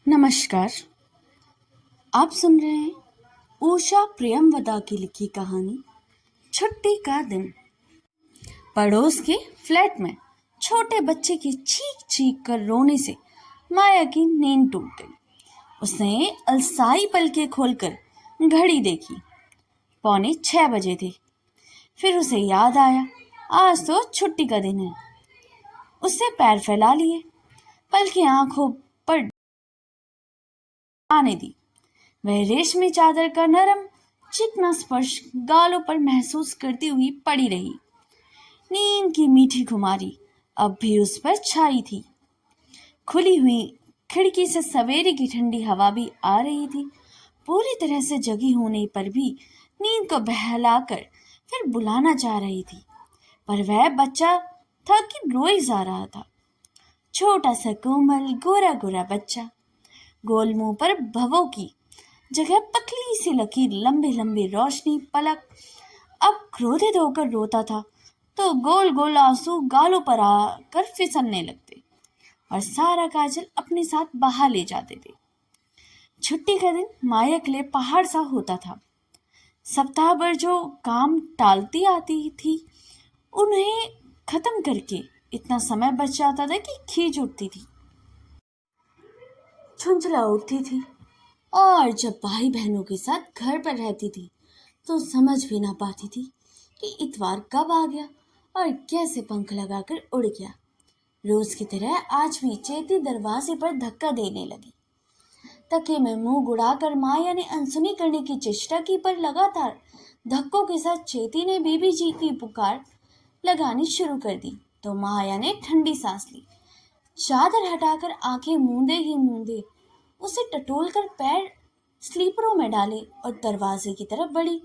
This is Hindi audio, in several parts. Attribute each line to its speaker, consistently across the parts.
Speaker 1: नमस्कार। आप सुन रहे हैं उषा प्रियमवदा की लिखी कहानी छुट्टी का दिन। पड़ोस के फ्लैट में छोटे बच्चे की चीख चीख कर रोने से माया की नींद टूट गई। उसने अलसाई पलकें खोलकर घड़ी देखी। 5:45 बजे थे। फिर उसे याद आया, आज तो छुट्टी का दिन है। उसने पैर फैला लिए, पलकें आंखों पर आने दी। वह रेशमी चादर का नरम चिकना स्पर्श गालों पर महसूस करती हुई पड़ी रही। नींद की मीठी खुमारी अब भी उस पर छाई थी। खुली हुई खिड़की से सवेरे की ठंडी हवा भी आ रही थी। पूरी तरह से जगी होने पर भी नींद को बहलाकर फिर बुलाना चाह रही थी, पर वह बच्चा था कि रोए जा रहा था। छोटा सा कोमल गोरा गोरा बच्चा, गोल मुंह पर भवों की जगह पतली सी लकीर, लंबे लंबे रोशनी पलक। अब क्रोधित होकर रोता था तो गोल गोल आंसू गालों पर आकर फिसलने लगते और सारा काजल अपने साथ बहा ले जाते थे। छुट्टी का दिन माया के लिए पहाड़ सा होता था। सप्ताह भर जो काम टालती आती थी, उन्हें खत्म करके इतना समय बच जाता था कि खींच उठती थी, छुंछला उठती थी। और जब भाई बहनों के साथ घर पर रहती थी तो समझ भी ना पाती थी कि इतवार कब आ गया और कैसे पंख लगाकर उड़ गया। रोज की तरह आज भी चेती दरवाजे पर धक्का देने लगी। तकिए में मुंह गुड़ाकर माया ने अनसुनी करने की चेष्टा की, पर लगातार धक्कों के साथ चेती ने बीबी जी की पुकार लगानी शुरू कर दी। तो माया ने ठंडी सांस ली, चादर हटाकर आंखें मूंदे ही मूंदे उसे टटोलकर पैर स्लीपरों में डाले और दरवाजे की तरफ बढ़ी।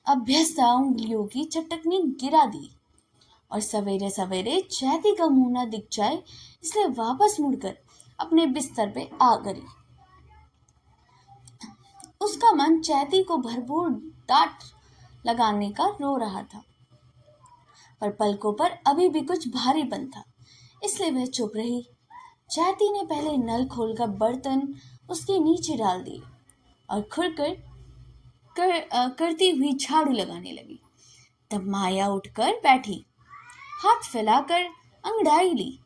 Speaker 1: अभ्यस्त उंगलियों की चटकनी गिरा दी और सवेरे सवेरे चैती का मुंह न दिख जाए इसलिए वापस मुड़कर अपने बिस्तर पे आ गई। उसका मन चैती को भरपूर डांट लगाने का रो रहा था, पर पलकों पर अभी भी कुछ भारीपन था, इसलिए वह चुप रही। चैती ने पहले नल खोलकर बर्तन उसके नीचे डाल दिए और करती हुई झाड़ू लगाने लगी। तब माया उठकर बैठी, हाथ फैलाकर अंगड़ाई ली,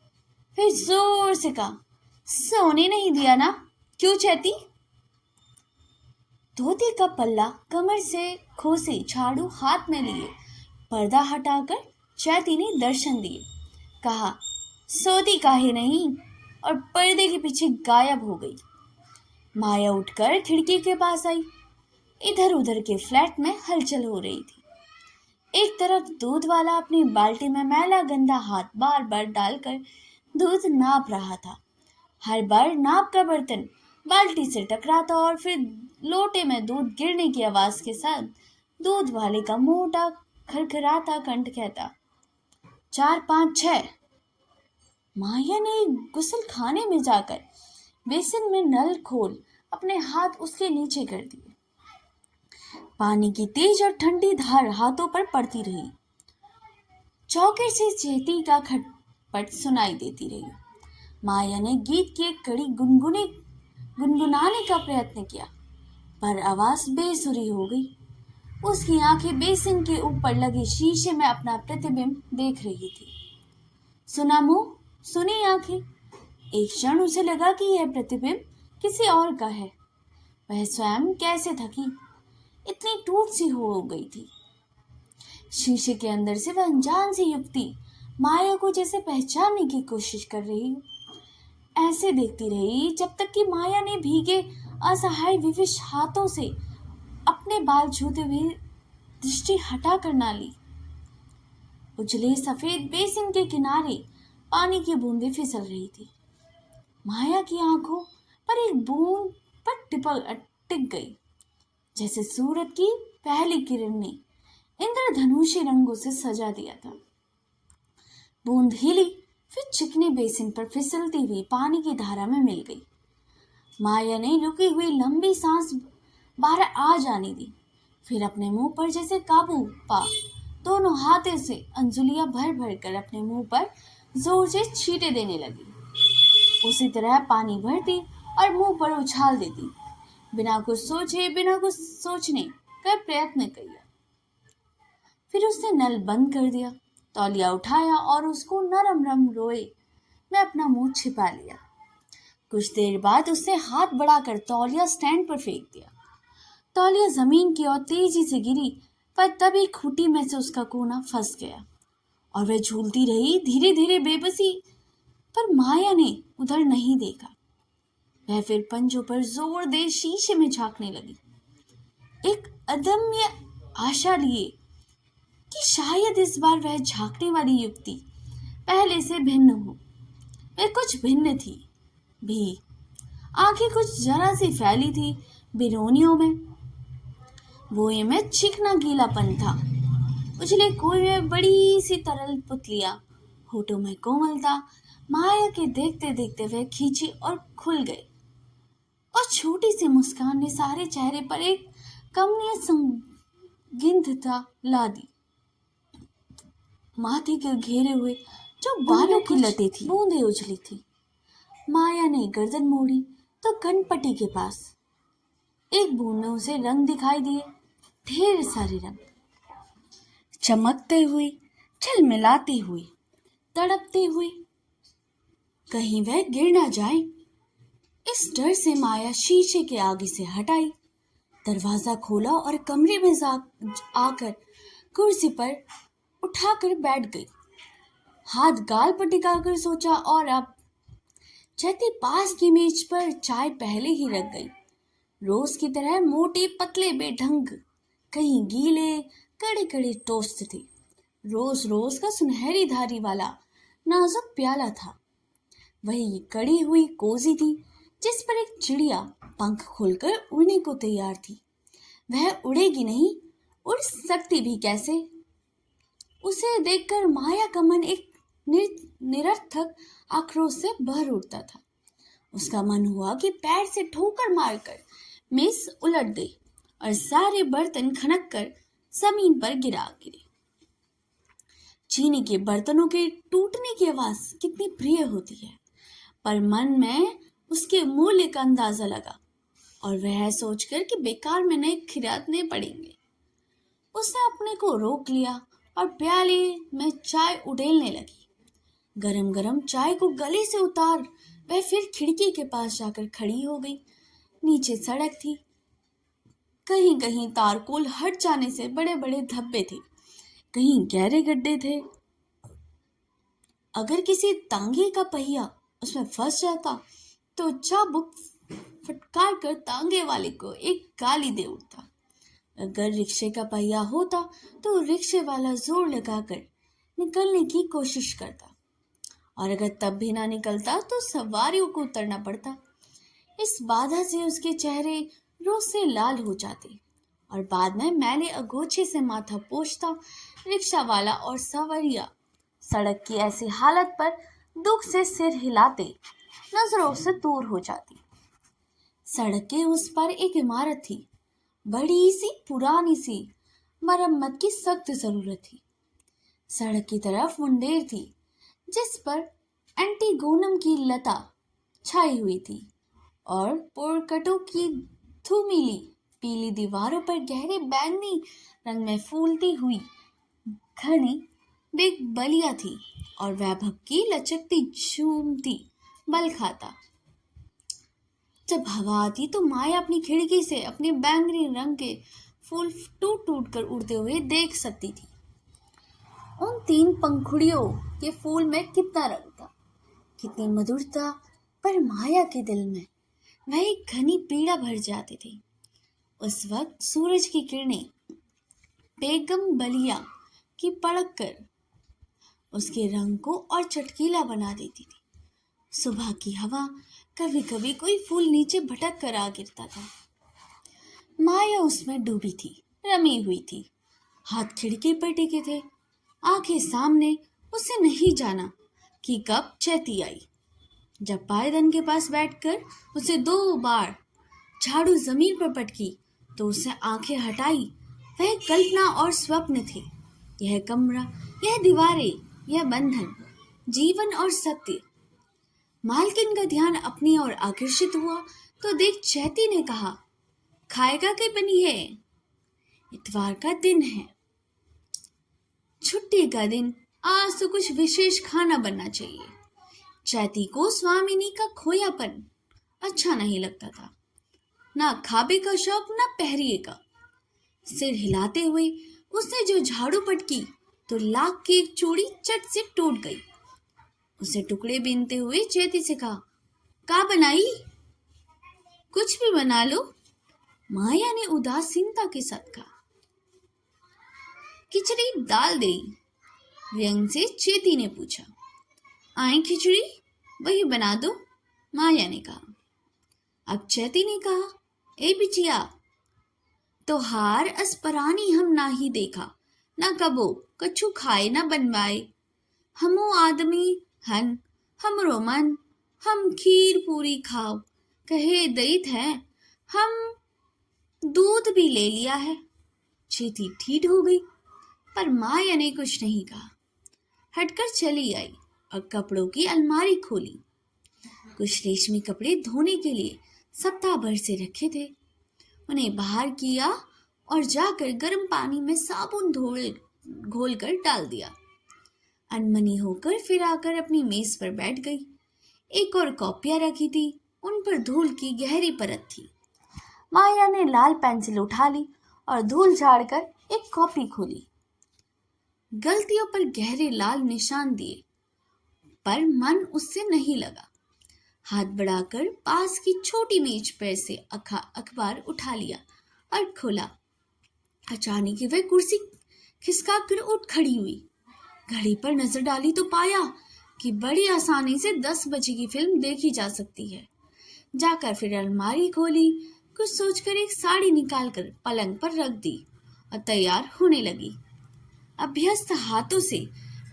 Speaker 1: फिर जोर से कहा, सोने नहीं दिया ना? क्यों चैती? धोती का पल्ला कमर से खोसे झाड़ू हाथ में लिए पर्दा हटाकर चैती ने दर्शन दिए। कहा, सोती काहे नहीं? और पर्दे के पीछे गायब हो गई। माया उठकर खिड़की के पास आई। इधर उधर के फ्लैट में हलचल हो रही थी। एक तरफ दूध वाला अपनी बाल्टी में मैला गंदा हाथ बार बार डालकर दूध नाप रहा था। हर बार नाप का बर्तन बाल्टी से टकराता और फिर लोटे में दूध गिरने की आवाज के साथ दूध वाले का मोटा खरखराता कंठ कहता, 4 5 6। माया ने गुसल खाने में जाकर बेसिन में नल खोल अपने हाथ उसके नीचे कर दिए। पानी की तेज और ठंडी धार हाथों पर पड़ती रही। चौके से चेती का खटपट सुनाई देती रही। माया ने गीत की एक कड़ी गुनगुनाने का प्रयत्न किया, पर आवाज बेसुरी हो गई। उसकी आंखें बेसिन के ऊपर लगे शीशे में अपना प्रतिबिंब देख रही थी। सुना मुंह, सुनी आंखें। एक क्षण उसे लगा कि यह प्रतिबिंब किसी और का है। वह स्वयं कैसे थकी, इतनी टूट सी हो गई थी। शीशे के अंदर से वह अनजान सी युवती माया को जैसे पहचानने की कोशिश कर रही हो। ऐसे देखती रही जब तक कि माया ने भीगे असहाय विविश हाथों से अपने बाल छूते हुए दृष्टि हटा कर ना ली। उजले सफेद बेसिन के किनारे पानी की बूंदें फिसल रही थी। माया की आंखों पर एक बूंद पर टिक गई, जैसे सूरज की पहली किरण ने इंद्रधनुषी रंगों से सजा दिया था। बूंद हिली, फिर चिकने बेसिन पर फिसलती हुई पानी की धारा में मिल गई। माया ने रुकी हुई लंबी सांस बाहर आ जाने दी, फिर अपने मुंह पर जैसे काबू पा दोनों हाथों से अंजुलियां भर भर कर अपने मुंह पर जोर से छींटे देने लगी। उसी तरह पानी भरती और मुंह पर उछाल देती। बिना कुछ सोचे, बिना कुछ सोचने का प्रयत्न किया। फिर उसने नल बंद कर दिया, तौलिया उठाया और उसको नरम नरम रोए में अपना मुंह छिपा लिया। कुछ देर बाद उसने हाथ बढ़ाकर तौलिया स्टैंड पर फेंक दिया। तौलिया जमीन की ओर तेजी से गिरी, पर तभी खूंटी में से उसका कोना फंस गया और वह झूलती रही, धीरे धीरे बेबसी। पर माया ने उधर नहीं देखा। वह फिर पंजों पर जोर दे शीशे में झांकने लगी, एक अदम्य आशा लिए कि शायद इस बार वह झांकने वाली युक्ति पहले से भिन्न हो। वह कुछ भिन्न थी भी। आंखें कुछ जरा सी फैली थी बिरोनियों में। बोए में चिकना गीलापन था। उजले कुएं में बड़ी सी तरल पुतलियां, होठों में कोमलता। माया के देखते देखते वह खींची और खुल गए, और छोटी सी मुस्कान ने सारे चेहरे पर एक कमनीय संगिद्धता ला दी। माथे के घेरे हुए जो बालों की लटें थी, बूंदें उछली थी। माया ने गर्दन मोड़ी तो कनपटी के पास एक बूंद में उसे रंग दिखाई दिए, ढेर सारे रंग, चमकते हुए, झलमिलाते हुए, तड़पते हुए। कहीं वह गिर ना जाए, इस डर से माया शीशे के आगे से हटाई, दरवाजा खोला और कमरे में आकर कुर्सी पर उठाकर बैठ गई। हाथ गाल पर टिकाकर सोचा, और अब चैती पास की मेज पर चाय पहले ही रख गई। रोज की तरह मोटे पतले बेढंग, कहीं गीले कड़े कड़े टोस्ट थे। रोज रोज का सुनहरी धारी वाला नाजुक प्याला था। वही कड़ी हुई कोजी थी जिस पर एक चिड़िया पंख खोलकर उड़ने को तैयार थी। वह उड़ेगी नहीं, उड़ सकती भी कैसे? उसे देखकर माया का मन एक निरर्थक आक्रोश से भर उठता था। उसका मन हुआ कि पैर से ठोकर मारकर मेज उलट दे और सारे बर्तन खनक कर जमीन पर गिरे। चीनी के बर्तनों के टूटने की आवाज कितनी प्रिय होती है, पर मन में उसके मूल्य का अंदाजा लगा, और वह सोचकर कि बेकार में नए खिरातने पड़ेंगे, उसने अपने को रोक लिया और प्याले में चाय उड़ेलने लगी। गरम गरम चाय को गले से उतार वह फिर खिड़की के पास जाकर खड़ी हो गई। नीचे सड़क थी, कहीं कहीं तारकोल हट जाने से बड़े बड़े धब्बे थे, कहीं गहरे गड्ढे थे। अगर किसी तांगे का पहिया उसमें फंस जाता तो चाबुक फटकार कर तांगे वाले को एक गाली दे उठता। अगर रिक्शे का पहिया होता तो रिक्शे वाला जोर लगाकर निकलने की कोशिश करता, और अगर तब भी ना निकलता तो सवारियों को उतरना पड़ता। इस बाधा से उसके चेहरे रोज से लाल हो जाते, और बाद में मैंने अगोछे से माथा पोंछता रिक्शा वाला और सवारिया सड़क की ऐसी हालत पर दुख से सिर हिलाते नजरों से दूर हो जाती। सड़क के उस पर एक इमारत थी, बड़ी सी पुरानी सी, मरम्मत की सख्त जरूरत थी। सड़क की तरफ मुंडेर थी जिस पर एंटीगोनम की लता छाई हुई थी, और पोरकटों की धूमिली पीली दीवारों पर गहरे बैंगनी रंग में फूलती हुई घनी बेग बलिया थी, और वैभव की लचकती झूमती बल खाता। जब हवा आती तो माया अपनी खिड़की से अपने बैंगनी रंग के फूल टूट टूट कर उड़ते हुए देख सकती थी। उन 3 पंखुड़ियों के फूल में कितना रंग था, कितनी मधुरता, पर माया के दिल में वह एक घनी पीड़ा भर जाती थी। उस वक्त सूरज की किरणें बेगम बलिया की पड़क कर उसके रंग को और चटकीला बना देती थी। सुबह की हवा, कभी कभी कोई फूल नीचे भटक कर आ गिरता था। माया उसमें डूबी थी, रमी हुई थी। हाथ खिड़की पर टिके थे, आंखें सामने। उसे नहीं जाना कि कब चैती आई। जब पायदान के पास बैठकर उसे 2 बार झाड़ू जमीन पर पटकी तो उसने आंखें हटाई। वह कल्पना और स्वप्न थे। यह कमरा, यह दीवारें, यह बंधन, जीवन और सत्य, मालकिन का ध्यान अपनी ओर आकर्षित हुआ तो देख चैती ने कहा, खाएगा कि बनी है? इतवार का दिन है, छुट्टी का दिन, आज तो कुछ विशेष खाना बनना चाहिए। चैती को स्वामिनी का खोयापन अच्छा नहीं लगता था, ना खाबे का शौक ना पहरिए का। सिर हिलाते हुए उसने जो झाड़ू पटकी तो लाख की एक चूड़ी चट से टूट गई। उसे टुकड़े बीनते हुए चैती से कहा, का बनाई? कुछ भी बना लो, माया ने उदासीनता के साथ कहा। खिचड़ी डाल दे, व्यंग से चेती ने पूछा। आए खिचड़ी, वही बना दो, माया ने कहा। अब चैती ने कहा, ए बिटिया, तोहार अस्परानी हम ना ही देखा, ना कबो कछु खाए ना बनवाए। हमो आदमी हन, हमरो मन, हम खीर पूरी खाओ, कहे दैत है, हम दूध भी ले लिया है। चेती ठीक हो गई, पर माया ने कुछ नहीं कहा। हटकर चली आई और कपड़ों की अलमारी खोली। कुछ रेशमी कपड़े धोने के लिए सप्ताह भर से रखे थे, उन्हें बाहर किया और जाकर गर्म पानी में साबुन घोल कर डाल दिया। अनमनी होकर फिर आकर अपनी मेज पर बैठ गई। एक और कॉपियां रखी थी, उन पर धूल की गहरी परत थी। माया ने लाल पेंसिल उठा ली और धूल झाड़कर एक कॉपी खोली। गलतियों पर गहरे लाल निशान दिए, पर मन उससे नहीं लगा। हाथ बढ़ाकर पास की छोटी मेज पर से अखबार उठा लिया और खोला। अचानक वह कुर्सी खिसका कर उठ खड़ी हुई। घड़ी पर नजर डाली तो पाया कि बड़ी आसानी से 10 बजे की फिल्म देखी जा सकती है। जाकर फिर अलमारी खोली, कुछ सोचकर एक साड़ी निकालकर पलंग पर रख दी और तैयार होने लगी। अभ्यस्त हाथों से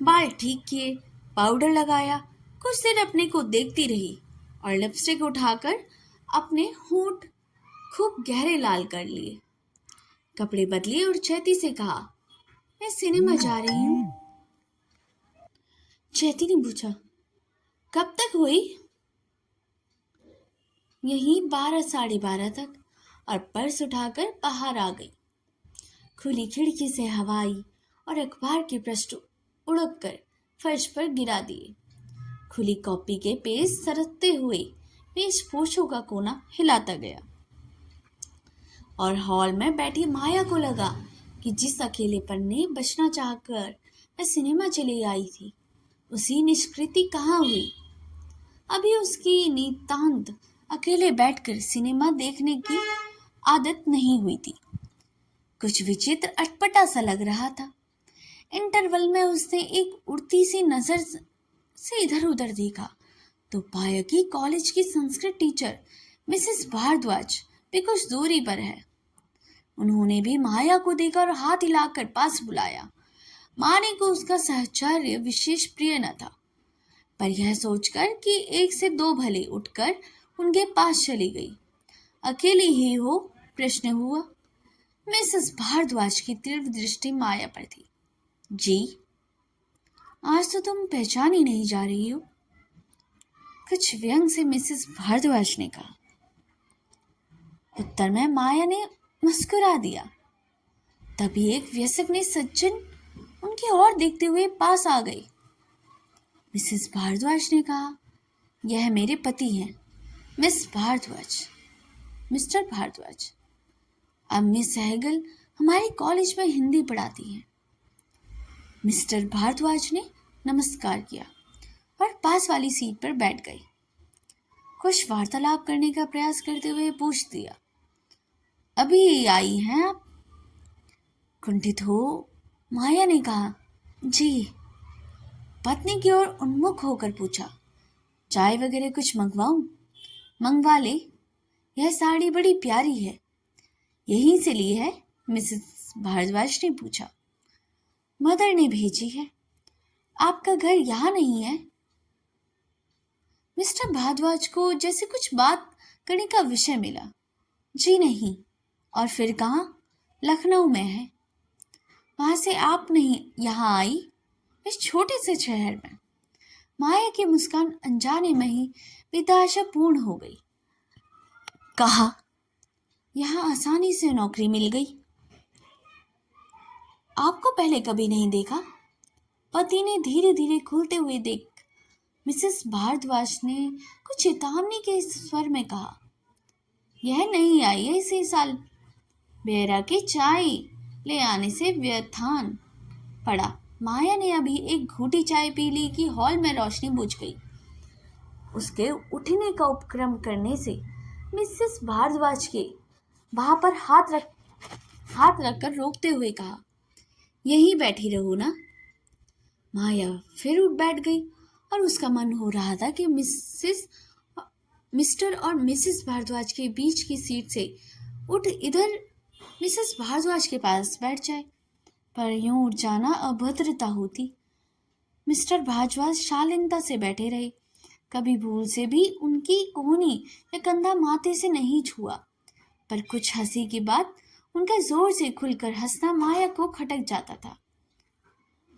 Speaker 1: बाल ठीक किए, पाउडर लगाया, कुछ देर अपने को देखती रही और लिपस्टिक उठाकर अपने होंठ खूब गहरे लाल कर लिए। कपड़े बदले और चैती से कहा, मैं सिनेमा जा रही हूँ। चैती ने पूछा, कब तक हुई? यही 12 साढ़े 12 तक, और पर्स उठाकर बाहर आ गई। खुली खिड़की से हवा आई और अखबार के पृष्ठ उड़क कर फर्श पर गिरा दिए। खुली कॉपी के पेज सरकते हुए वेशभूषों का कोना हिलाता गया और हॉल में बैठी माया को लगा कि जिस अकेलेपन ने बचना चाहकर वह सिनेमा चली आई थी, उसी निष्कृति कहाँ हुई। अभी उसकी नितांत अकेले बैठकर सिनेमा देखने की आदत नहीं हुई थी। कुछ विचित्र अटपटा सा लग रहा था। इंटरवल में उसने एक उड़ती सी नजर से इधर उधर देखा तो पाया कि कॉलेज की संस्कृत टीचर मिसेस भारद्वाज भी कुछ दूरी पर है। उन्होंने भी माया को देखा और हाथ हिलाकर पास बुलाया। माने को उसका साहचर्य विशेष प्रिय न था, पर यह सोचकर कि एक से दो भले उठकर उनके पास चली गई। अकेली ही हो? प्रश्न हुआ। मिसेस भारद्वाज की तीव्र दृष्टि माया पर थी। जी, आज तो तुम पहचानी नहीं जा रही हो, कुछ व्यंग से मिसेस भारद्वाज ने कहा। उत्तर में माया ने मुस्कुरा दिया। तभी एक वयस्क ने सज्जन उनकी ओर देखते हुए पास आ गई। मिसेस भारद्वाज ने कहा, यह मेरे पति हैं, मिस भारद्वाज, मिस्टर भारद्वाज। अब मिस सहगल हमारे कॉलेज में हिंदी पढ़ाती हैं। मिस्टर भारद्वाज ने नमस्कार किया और पास वाली सीट पर बैठ गई। कुछ वार्तालाप करने का प्रयास करते हुए पूछ दिया, अभी आई हैं आप? कुंठित हो माया ने कहा, जी। पत्नी की ओर उन्मुख होकर पूछा, चाय वगैरह कुछ मंगवाऊं? मंगवा ले, यह साड़ी बड़ी प्यारी है। यहीं से ली है? मिसेस भारद्वाज ने पूछा। मदर ने भेजी है। आपका घर यहाँ नहीं है? मिस्टर भारद्वाज को जैसे कुछ बात करने का विषय मिला। जी नहीं। और फिर कहाँ? लखनऊ में है। वहां से आप नहीं यहाँ आई? इस छोटे से शहर में? माया की मुस्कान अनजाने में ही बेतहाशा पूर्ण हो गई। कहा, यहाँ आसानी से नौकरी मिल गई। आपको पहले कभी नहीं देखा। पति ने धीरे धीरे खुलते हुए देख मिसेस भारद्वाज ने कुछ चेतावनी के स्वर में कहा, यह नहीं आई है इसी साल। बेहरा के चाय ले आने से व्यथान पड़ा। माया ने अभी एक घूंटी चाय पी ली कि हॉल में रोशनी बुझ गई। उसके उठने का उपक्रम करने से मिसेस भारद्वाज के वहां पर हाथ रखकर रोकते हुए कहा, यहीं बैठी रहो ना। माया फिर उठ बैठ गई और उसका मन हो रहा था कि मिस्टर और मिसेस भारद्वाज के बीच की सीट से उठ इधर मिसेस भारद्वाज के पास बैठ जाए, पर यूं उठ जाना अभद्रता होती। मिस्टर भारद्वाज शालीनता से बैठे रहे, कभी भूल से भी उनकी कोहनी या कंधा माथे से नहीं छुआ, पर कुछ हंसी के बाद उनका जोर से खुलकर हंसना माया को खटक जाता था।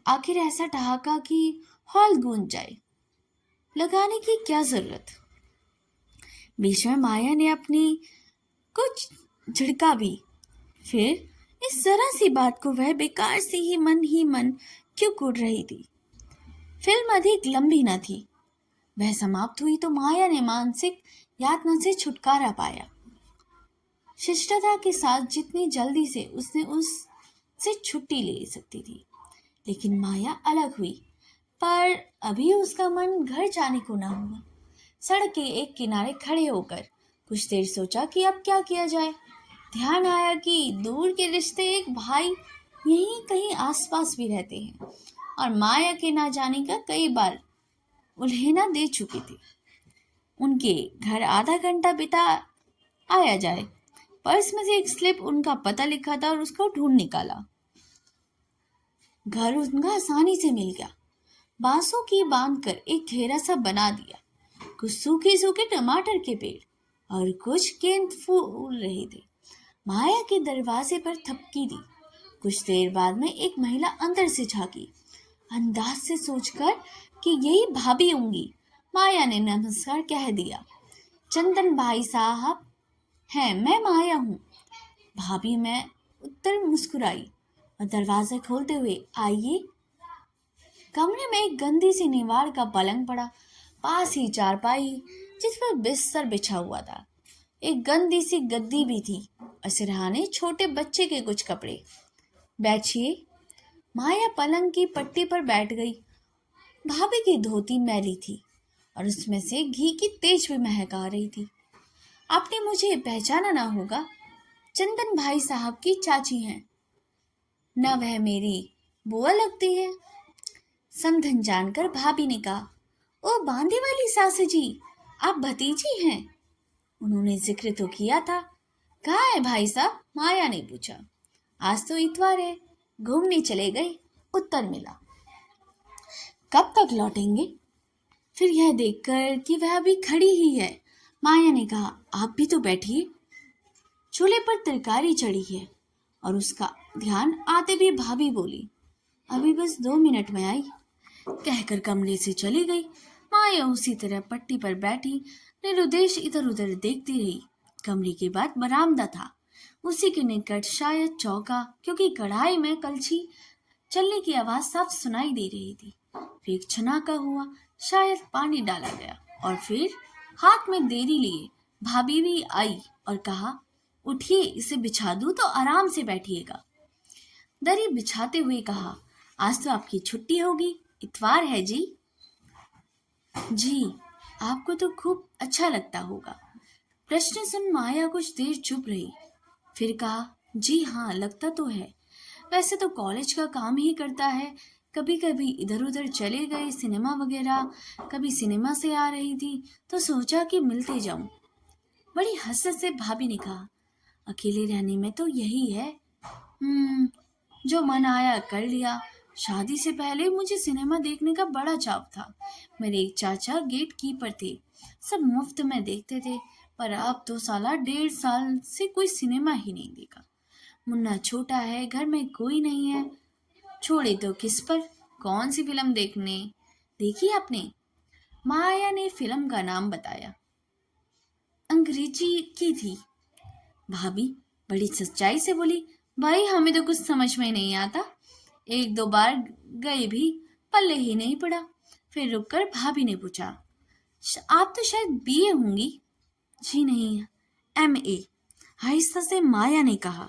Speaker 1: आखिर ऐसा ठहाका कि हॉल गूंज जाए, लगाने की क्या जरूरत। बीच में माया ने अपनी कुछ झिड़का भी, फिर इस जरा सी बात को वह बेकार से ही मन क्यों कूद रही थी। फिल्म अधिक लंबी न थी, वह समाप्त हुई तो माया ने मानसिक यातना से छुटकारा पाया। शिष्टता के साथ जितनी जल्दी से उसने उससे छुट्टी ले सकती थी, लेकिन माया अलग हुई। पर अभी उसका मन घर जाने को न हुआ। सड़क के एक किनारे खड़े होकर कुछ देर सोचा कि अब क्या किया जाए। ध्यान आया कि दूर के रिश्ते एक भाई यहीं कहीं आसपास भी रहते हैं और माया के ना जाने का कई बार उल्हेना दे चुके थे। उनके घर आधा घंटा बिता आया जाए। पर्स में से एक स्लिप उनका पता लिखा था और उसको ढूंढ निकाला। घर उनका आसानी से मिल गया। बांसों की बांधकर एक घेरा सा बना दिया। कुछ सूखे सूखे टमाटर के पेड़ और कुछ गेंद फूल रहे थे। माया के दरवाजे पर थपकी दी। कुछ देर बाद में एक महिला अंदर से झांकी। अंदाज से सोचकर कि यही भाभी होंगी, माया ने नमस्कार कह दिया। चंदन भाई साहब हैं, मैं माया हूँ। भाभी में उत्तर मुस्कुराई और दरवाजा खोलते हुए, आइए। कमरे में एक गंदी सी निवाड़ का पलंग पड़ा, पास ही चारपाई जिस पर बिस्तर बिछा हुआ था। एक गंदी सी गद्दी भी थी और सिरहाने छोटे बच्चे के कुछ कपड़े। बैठिए। माया पलंग की पट्टी पर बैठ गई। भाभी की धोती मैली थी और उसमें से घी की तेज भी महक आ रही थी। आपने मुझे पहचाना ना होगा, चंदन भाई साहब की चाची हैं। न वह मेरी बुआ लगती है। समधन जानकर भाभी ने कहा, ओ बांदी वाली सासू जी, आप भतीजी हैं। उन्होंने जिक्र तो किया था। कहाँ है भाई साहब? माया ने पूछा। आज तो इतवार है, घूमने चले गए, उत्तर मिला। कब तक लौटेंगे? फिर यह देखकर कि वह अभी खड़ी ही है, माया ने कहा, आप भी तो बैठिए। चूल्हे पर तरकारी चढ़ी है। और उसका ध्यान आते भी भाभी बोली, अभी बस 2 मिनट में आई, कहकर कमरे से चली गई। माया उसी तरह पट्टी पर बैठी निरुद्देश इधर उधर देखती रही। कमरे के बाद बरामदा था, उसी के निकट शायद चौका, क्योंकि कढ़ाई में कलछी चलने की आवाज साफ सुनाई दे रही थी। फिर एक छनाका हुआ, शायद पानी डाला गया, और फिर हाथ में देरी लिए भाभी भी आई और कहा, उठिए, इसे बिछा दूं तो आराम से बैठिएगा। दरी बिछाते हुए कहा, आज तो आपकी छुट्टी होगी, इतवार है जी। जी, आपको तो खूब अच्छा लगता होगा। प्रश्न सुन माया कुछ देर चुप रही, फिर कहा, जी हाँ, लगता तो है। वैसे तो कॉलेज का काम ही करता है, कभी कभी इधर उधर चले गए, सिनेमा वगैरह। कभी सिनेमा से आ रही थी तो सोचा कि मिलते जाऊं। बड़ी हंसत से भाभी ने कहा, अकेले रहने में तो यही है। जो मन आया कर लिया। शादी से पहले मुझे सिनेमा देखने का बड़ा चाव था। मेरे एक चाचा गेट कीपर थे, सब मुफ्त में देखते थे। पर अब तो साला 1.5 साल से कोई सिनेमा ही नहीं देखा। मुन्ना छोटा है, घर में कोई नहीं है, छोड़े तो किस पर, कौन सी फिल्म देखने। देखी आपने? माया ने फिल्म का नाम बताया। अंग्रेजी की थी। भाभी बड़ी सच्चाई से बोली, भाई हमें तो कुछ समझ में नहीं आता, एक दो बार गए भी पल्ले ही नहीं पड़ा। फिर रुककर भाभी ने पूछा, आप तो शायद बीए होंगी। जी नहीं, एमए, आहिस्ता से माया ने कहा।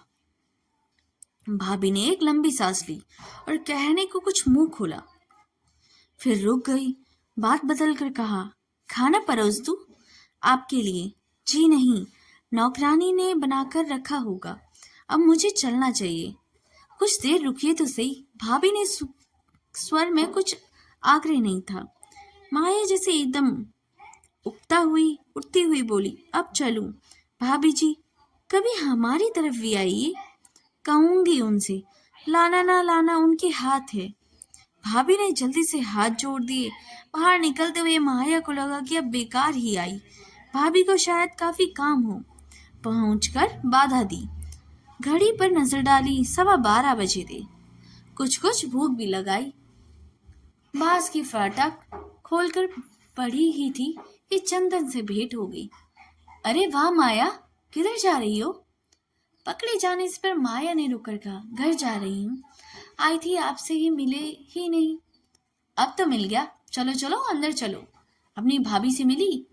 Speaker 1: भाभी ने एक लंबी सांस ली और कहने को कुछ मुंह खोला, फिर रुक गई। बात बदल कर कहा, खाना परोस दूं आपके लिए? जी नहीं, नौकरानी ने बनाकर रखा होगा, अब मुझे चलना चाहिए। कुछ देर रुकिए तो सही। भाभी ने स्वर में कुछ आग्रह नहीं था। माया जैसे एकदम उठती हुई बोली, अब चलूं? भाभी जी कभी हमारी तरफ भी आइए, कहूंगी उनसे, लाना ना लाना उनके हाथ है। भाभी ने जल्दी से हाथ जोड़ दिए। बाहर निकलते हुए माया को लगा कि अब बेकार ही आई, भाभी को शायद काफी काम हो। पहुंचकर बाधा दी, घड़ी पर नजर डाली, 12:15 बजे थे। कुछ कुछ भूख भी लगाई। बांस की फाटक खोलकर पड़ी ही थी कि चंदन से भेंट हो गई। अरे वाह माया, किधर जा रही हो? पकड़े जाने से पर माया ने रुककर कहा, घर जा रही हूँ, आई थी आपसे ही मिले ही नहीं। अब तो मिल गया, चलो चलो अंदर चलो। अपनी भाभी से मिली?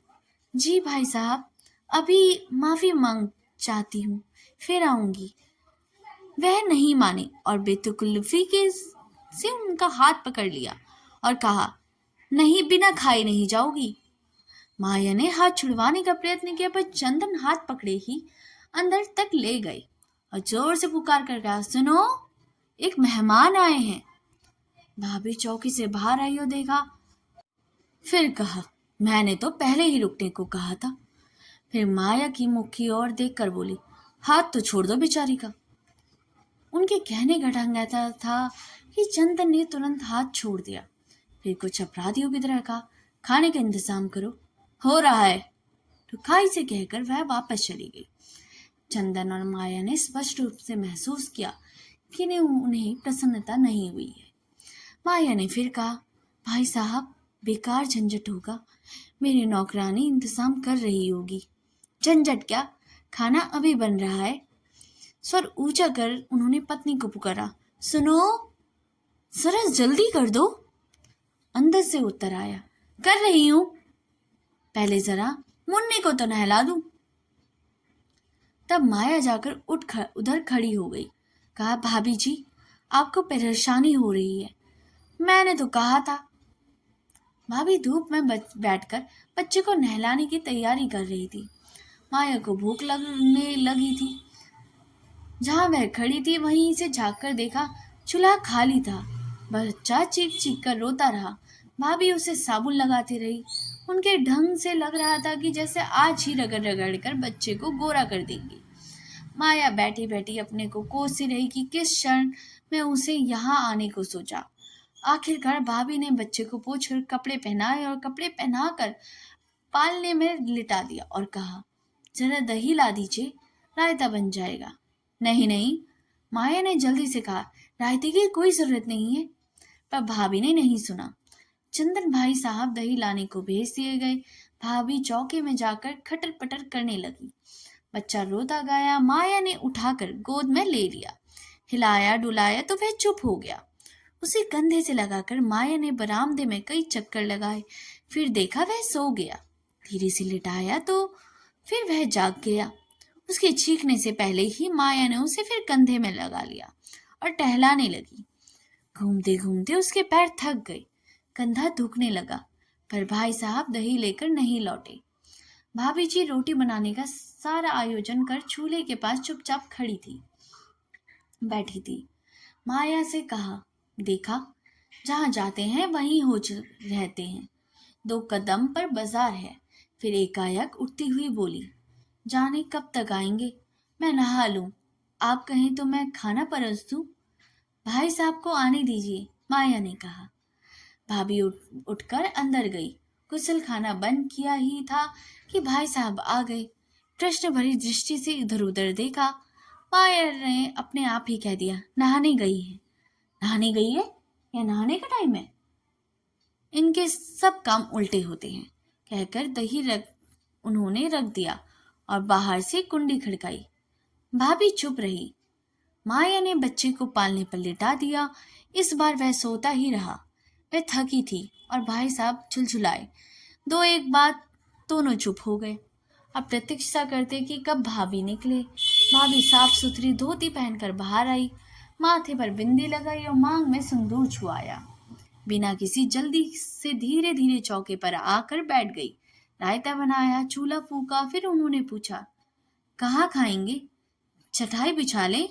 Speaker 1: जी भाई साहब, अभी माफी मांग चाहती हूँ, फिर आऊंगी। वह नहीं माने और बेतकल्लुफी के से उनका हाथ पकड़ लिया और कहा, नहीं, बिना खाए नहीं जाओगी। माया ने हाथ छुड़वाने का प्रयत्न किया, पर चंदन हाथ पकड़े ही अंदर तक ले गए और जोर से पुकार कर कहा, सुनो, एक मेहमान आए हैं। भाभी चौकी से बाहर आई और देखा, फिर कहा, मैंने तो पहले ही रुकने को कहा था। फिर माया की मुख की ओर देखकर बोली, हाथ तो छोड़ दो बेचारी का। उनके कहने का ढंग ऐसा था कि चंदन ने तुरंत हाथ छोड़ दिया। फिर कुछ अपराधियों की तरह कहा, खाने का इंतजाम करो, हो रहा है। तो खाई से कहकर वह वापस चली गई। चंदन और माया ने स्पष्ट रूप से महसूस किया कि उन्हें प्रसन्नता नहीं हुई है। माया ने फिर कहा, भाई साहब बेकार झंझट होगा, मेरी नौकरानी इंतजाम कर रही होगी। झंझट क्या, खाना अभी बन रहा है। स्वर ऊंचा कर उन्होंने पत्नी को पुकारा, सुनो, जरा जल्दी कर दो। अंदर से उत्तर आया, कर रही हूं, पहले जरा मुन्नी को तो नहला दूं। तब माया जाकर उधर खड़ी हो गई। कहा, भाभी जी आपको परेशानी हो रही है, मैंने तो कहा था। भाभी धूप में बैठकर बच्चे को नहलाने की तैयारी कर रही थी। माया को भूख लगने लगी थी। जहां वह खड़ी थी वहीं से झांककर देखा, चूल्हा खाली था। बच्चा चीख चीख कर रोता रहा। भाभी उसे साबुन लगाती रही। उनके ढंग से लग रहा था कि जैसे आज ही रगड़ रगड़ कर बच्चे को गोरा कर देंगी। माया बैठी बैठी अपने को कोसती रही कि किस क्षण में उसे यहाँ आने को सोचा। आखिरकार भाभी ने बच्चे को पोंछकर कपड़े पहनाए और कपड़े पहनाकर पालने में लिटा दिया और कहा, जरा दही ला दीजिए, रायता बन जाएगा। नहीं नहीं, माया ने जल्दी से कहा, रायते की कोई जरूरत नहीं है। पर भाभी ने नहीं सुना। चंदन भाई साहब दही लाने को भेज दिए गए। भाभी चौके में जाकर खटर पटर करने लगी। बच्चा रोता गाया। माया ने उठाकर गोद में ले लिया, हिलाया डुलाया तो वह चुप हो गया। उसे कंधे से लगाकर माया ने बरामदे में कई चक्कर लगाए, फिर देखा वह सो गया। धीरे से लिटाया तो फिर वह जाग गया। उसके चीखने से पहले ही माया ने उसे फिर कंधे में लगा लिया और टहलाने लगी। घूमते घूमते उसके पैर थक गए, कंधा दुखने लगा, पर भाई साहब दही लेकर नहीं लौटे। भाभी जी रोटी बनाने का सारा आयोजन कर चूल्हे के पास चुपचाप खड़ी थी, बैठी थी। माया से कहा, देखा, जहाँ जाते हैं वहीं हो रहते हैं। 2 कदम पर बाजार है। फिर एकाएक उठती हुई बोली, जाने कब तक आएंगे, मैं नहा लूं, आप कहें तो मैं खाना परोस दूं। भाई साहब को आने दीजिए, माया ने कहा। भाभी उठकर अंदर गई। गुसल खाना बंद किया ही था कि भाई साहब आ गए। प्रश्न भरी दृष्टि से इधर उधर देखा। माया ने अपने आप ही कह दिया, नहाने गई है। नहाने गई है या नहाने का टाइम है? इनके सब काम उल्टे होते हैं, कहकर उन्होंने रख दिया और बाहर से कुंडी खड़काई। भाभी चुप रही। माया ने बच्चे को पालने पर लिटा दिया। इस बार वह सोता ही रहा। वह थकी थी और भाई साहब झुलझुलाए। दो एक बात दोनों चुप हो गए। अब प्रतीक्षा करते कि कब भाभी निकले। भाभी साफ सुथरी धोती पहनकर बाहर आई, माथे पर बिंदी लगाई और मांग में सिंदूर छुआया। बिना किसी जल्दी से धीरे धीरे चौके पर आकर बैठ गई। रायता बनाया, चूल्हा फूका, फिर उन्होंने पूछा, कहाँ खाएंगे? चटाई बिछा लें,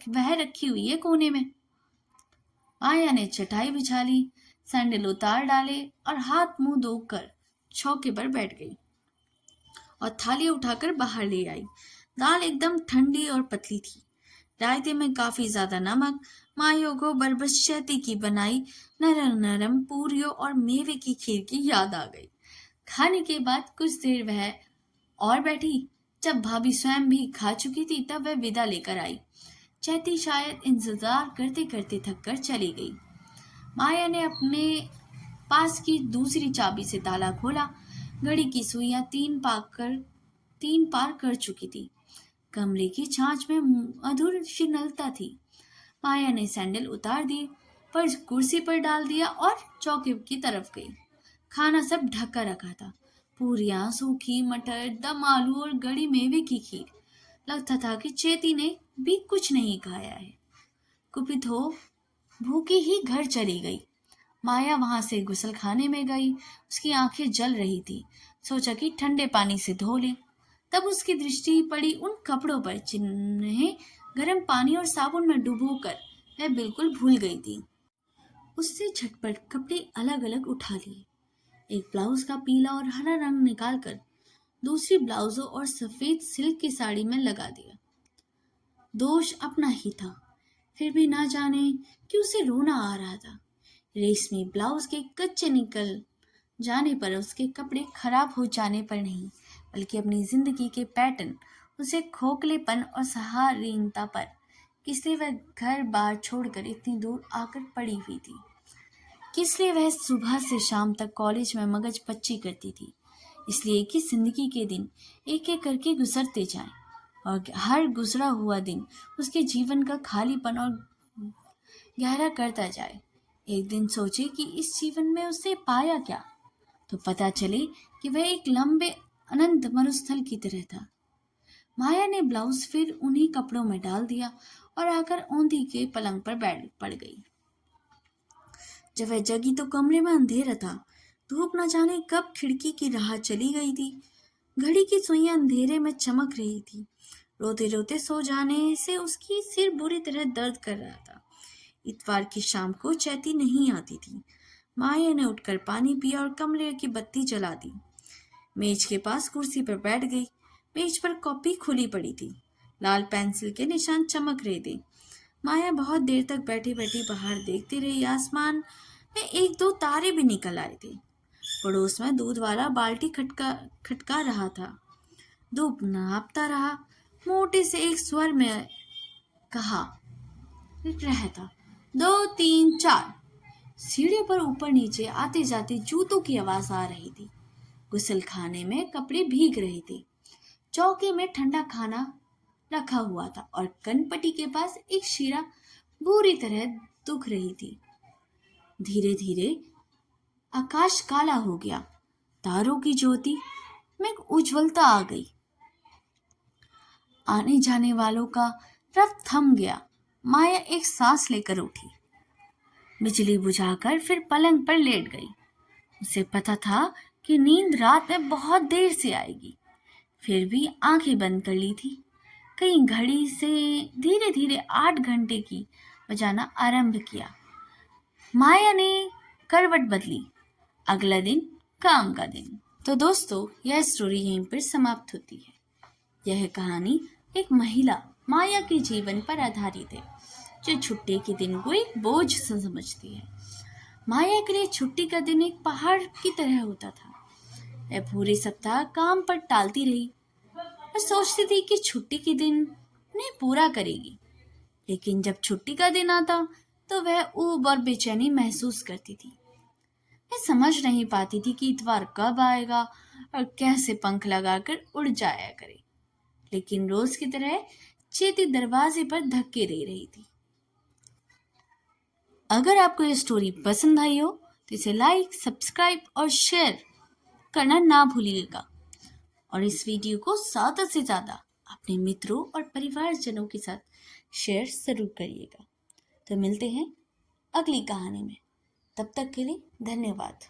Speaker 1: वह रखी हुई है कोने में। माया ने चटाई बिछा ली, सैंडल उतार डाले और हाथ मुंह धोकर चौके पर बैठ गई और थाली उठाकर बाहर ले आई। दाल एकदम ठंडी और पतली थी। रायते में काफी ज्यादा नमक। माया को बरबस की बनाई नरम नरम पूरियों और मेवे की खीर की याद आ गई। खाने के बाद कुछ देर वह और बैठी। जब भाभी स्वयं भी खा चुकी थी तब वह विदा लेकर आई। चैती शायद इंतजार करते करते थक कर चली गई। माया ने अपने पास की दूसरी चाबी से ताला खोला। घड़ी की सुइयां तीन पार कर चुकी थी। कमरे की छाछ में मधुर शीतलता थी। माया ने सैंडल उतार दिए, पर कुर्सी पर डाल दिया और चौके की तरफ गई। खाना सब ढका रखा था। पूरियां, सूखी मटर, दम आलू और गड़ी मेवे की खीर। लगता था कि चेती ने भी कुछ नहीं खाया है। कुपित हो भूखी ही घर चली गई। माया वहां से गुसल खाने में गई। उसकी आंखें जल रही थी। सोचा कि ठंडे पानी से धो ले। तब उसकी दृष्टि पड़ी उन कपड़ों पर जिन्हें गर्म पानी और साबुन में डुबोकर वह बिल्कुल भूल गई थी। उससे झटपट कपड़े अलग अलग उठा लिए। एक ब्लाउज का पीला और हरा रंग निकालकर दूसरी ब्लाउजों और सफेद सिल्क की साड़ी में लगा दिया। दोष अपना ही था, फिर भी ना जाने क्यों उसे रोना आ रहा था। रेशमी ब्लाउज के कच्चे निकल जाने पर, उसके कपड़े खराब हो जाने पर नहीं, बल्कि अपनी जिंदगी के पैटर्न, उसे खोखलेपन और सहाराहीनता पर, किसलिए वह घर बार छोड़कर इतनी दूर आकर पड़ी हुई थी। किसलिए वह सुबह से शाम तक कॉलेज में मगज पच्ची करती थी। इसलिए कि जिंदगी के दिन एक एक करके गुजरते जाएं और हर गुजरा हुआ दिन उसके जीवन का खालीपन और गहरा करता जाए। एक दिन सोचे कि इस जीवन में उसे पाया क्या, तो पता चले कि वह एक लंबे अनंत मरुस्थल की तरह था। माया ने ब्लाउज फिर उन्हीं कपड़ों में डाल दिया और आकर औंधी के पलंग पर बैठ पड़ गई। जब वह जगी तो कमरे में अंधेरा था। धूप न जाने कब खिड़की की राह चली गई थी। घड़ी की सुइयां अंधेरे में चमक रही थी। रोते रोते सो जाने से उसकी सिर बुरी तरह दर्द कर रहा था। इतवार की शाम को चैती नहीं आती थी। माया ने उठकर पानी पिया और कमरे की बत्ती जला दी। मेज के पास कुर्सी पर बैठ गई। मेज पर कॉपी खुली पड़ी थी। लाल पेंसिल के निशान चमक रहे थे। माया बहुत देर तक बैठी बैठी बाहर देखती रही। आसमान में एक दो तारे भी निकल आए थे। पड़ोस में दूध वाला बाल्टी खटका रहा था। धूप नापता रहा। मोटे से एक स्वर में कहा रहा था, 2 3 4। सीढ़ी पर ऊपर नीचे आते जाते जूतों की आवाज आ रही थी। गुसल खाने में कपड़े भीग रहे थे। चौके में ठंडा खाना रखा हुआ था और कनपटी के पास एक शीरा बुरी तरह दुख रही थी। धीरे धीरे आकाश काला हो गया। तारों की ज्योति में उज्जवलता आ गई। आने जाने वालों का रफ्त थम गया। माया एक सांस लेकर उठी। बिजली बुझाकर फिर पलंग पर लेट गई। उसे पता था कि नींद रात में बहुत देर से आएगी, फिर भी आंखें बंद कर ली थी। कहीं घड़ी से धीरे धीरे 8 घंटे की बजाना आरंभ किया। माया ने करवट बदली। अगला दिन काम का दिन। तो दोस्तों, यह स्टोरी यहीं पर समाप्त होती है। यह कहानी एक महिला माया के जीवन पर आधारित है, जो छुट्टी के दिन को एक बोझ समझती है। माया के लिए छुट्टी का दिन एक पहाड़ की तरह होता था। वह पूरे सप्ताह काम पर टालती रही। वह सोचती थी कि छुट्टी के दिन उन्हें पूरा करेगी, लेकिन जब छुट्टी का दिन आता तो वह ऊब और बेचैनी महसूस करती थी। मैं समझ नहीं पाती थी कि इतवार कब आएगा और कैसे पंख लगाकर उड़ जाया करे, लेकिन रोज की तरह चेती दरवाजे पर धक्के दे रही थी। अगर आपको ये स्टोरी पसंद आई हो तो इसे लाइक, सब्सक्राइब और शेयर करना ना भूलिएगा, और इस वीडियो को ज़्यादा से ज़्यादा अपने मित्रों और परिवारजनों के साथ शेयर ज़रूर करिएगा। तो मिलते हैं अगली कहानी में, तब तक के लिए धन्यवाद।